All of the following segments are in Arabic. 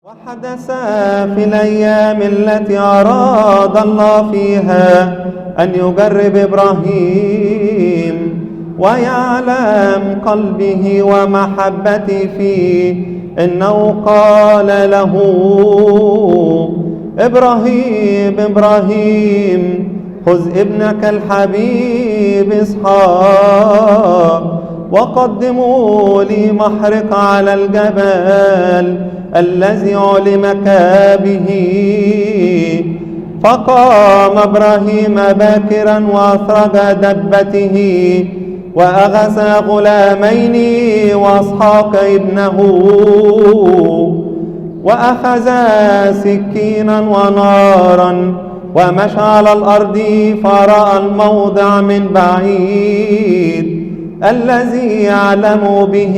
وحدث في الأيام التي أراد الله فيها أن يجرب إبراهيم ويعلم قلبه ومحبته فيه، إنه قال له: إبراهيم إبراهيم، خذ ابنك الحبيب إسحاق وقدموا لي محرق على الجبل الذي علمك به. فقام إبراهيم باكرا وأسرج دبته وأغث غلامين وإسحاق ابنه، وأخذ سكينا ونارا ومشى على الأرض، فرأى الموضع من بعيد الذي يعلم به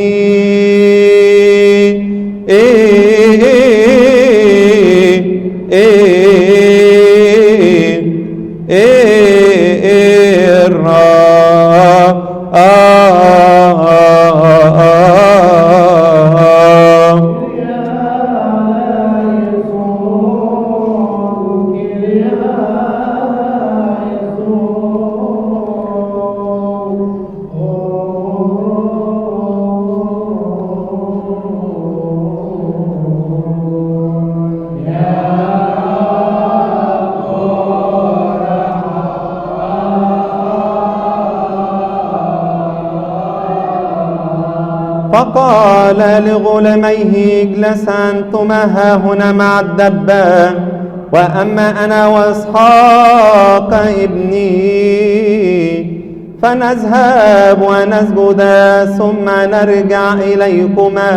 فقال لغلاميه: اجلسا أنتما هاهنا مع الدبة، وأما أنا وإسحاق ابني فنذهب ونسجد ثم نرجع إليكما.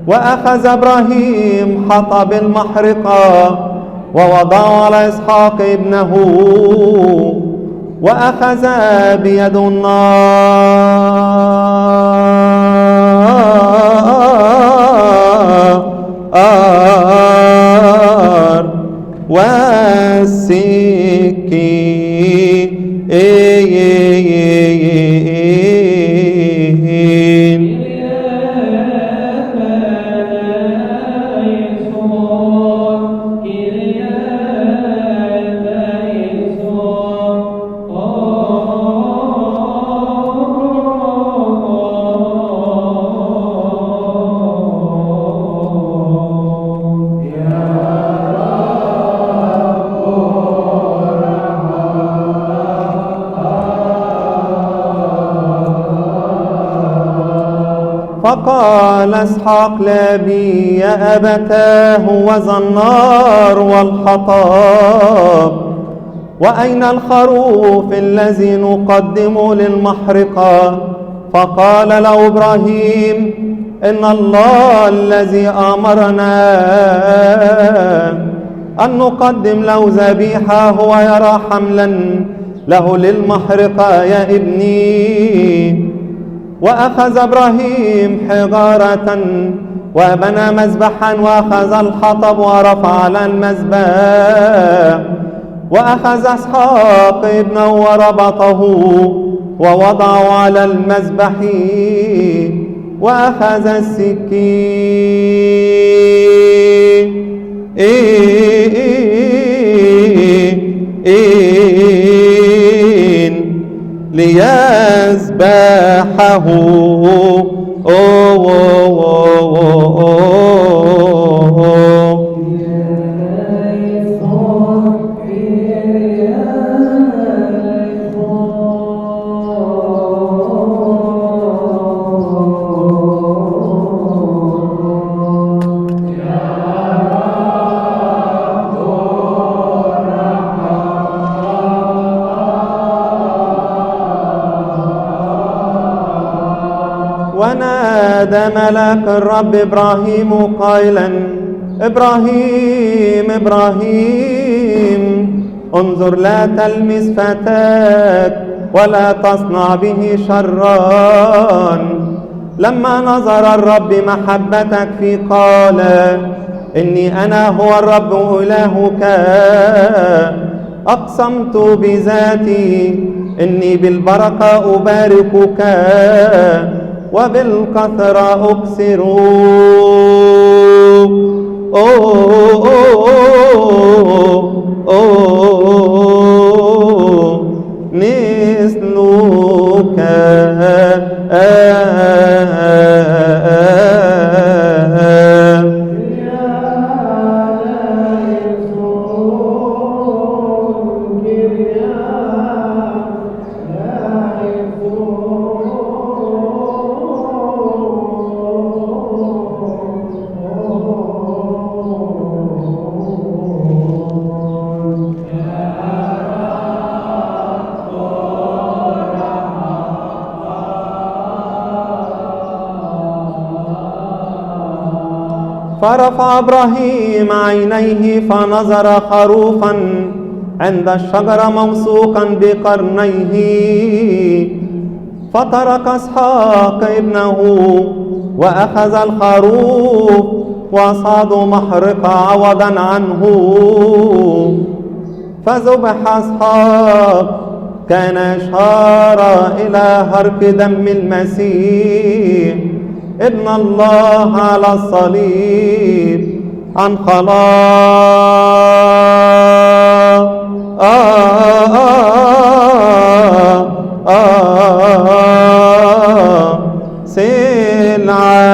وأخذ إبراهيم حطب المحرقة ووضعه على إسحاق ابنه، وأخذ بيد النار والسكين فقال إسحاق لأبي: يا أبتاه، هوذا النار والحطب، وأين الخروف الذي نقدم للمحرقة؟ فقال له إبراهيم: إن الله الذي أمرنا أن نقدم له ذبيحة هو يرى حملا له للمحرقة يا ابني. وأخذ إبراهيم حجارة وبنى مذبحا، وأخذ الحطب ورفع على المذبح، وأخذ إسحاق ابنه وربطه ووضعه على المذبح، وأخذ السكين ليذبحه. ونادى ملاك الرب إبراهيم قائلا: إبراهيم إبراهيم، انظر لا تلمس فتاك ولا تصنع به شرا. لما نظر الرب محبتك فيه قال: إني أنا هو الرب إلهك، أقسمت بذاتي إني بالبركة أباركك، وبالكثرة أكسروا. نسلك فرفع إبراهيم عينيه فنظر خروفا عند الشجرة موثوقا بقرنيه، فترك إسحاق ابنه وأخذ الخروف وصادوا محرقة عوضا عنه، فذبح إسحاق. كان إشارة إلى هرق دم المسيح ابن الله على الصليب عن خلاص العالم.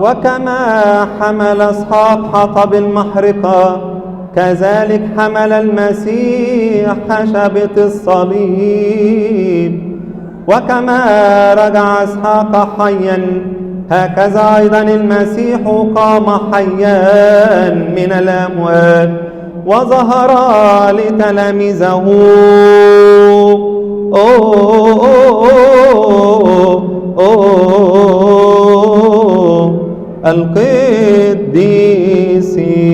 وكما حمل إسحاق حطب المحرقة، كذلك حمل المسيح خشبة الصليب. وكما رجع إسحاق حيا، هكذا أيضا المسيح قام حيا من الأموات وظهر لتلاميذه. القديسين.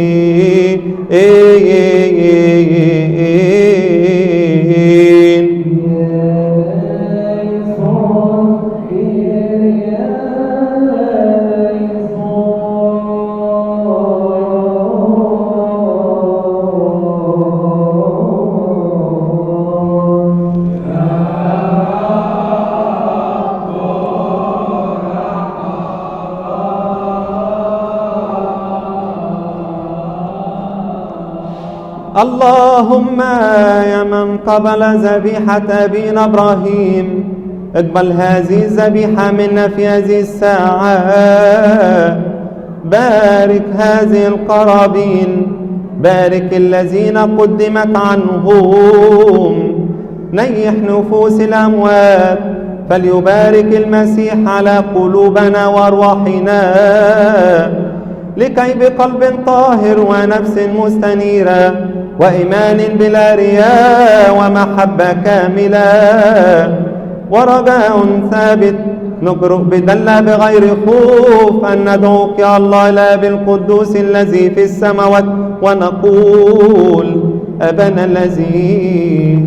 اللهم يا من قبل ذبيحة أبينا إبراهيم، اقبل هذه الذبيحة منا في هذه الساعة. بارك هذه القرابين، بارك الذين قدمت عنهم، نيح نفوس الأموات، فليبارك المسيح على قلوبنا وأرواحنا، لكي بقلب طاهر ونفس مستنيرة وإيمان بلا رياء ومحبة كاملة ورجاء ثابت نجرؤ بدلة بغير خوف أن ندعوك يا الله الآب القدوس الذي في السماوات ونقول: أبانا الذي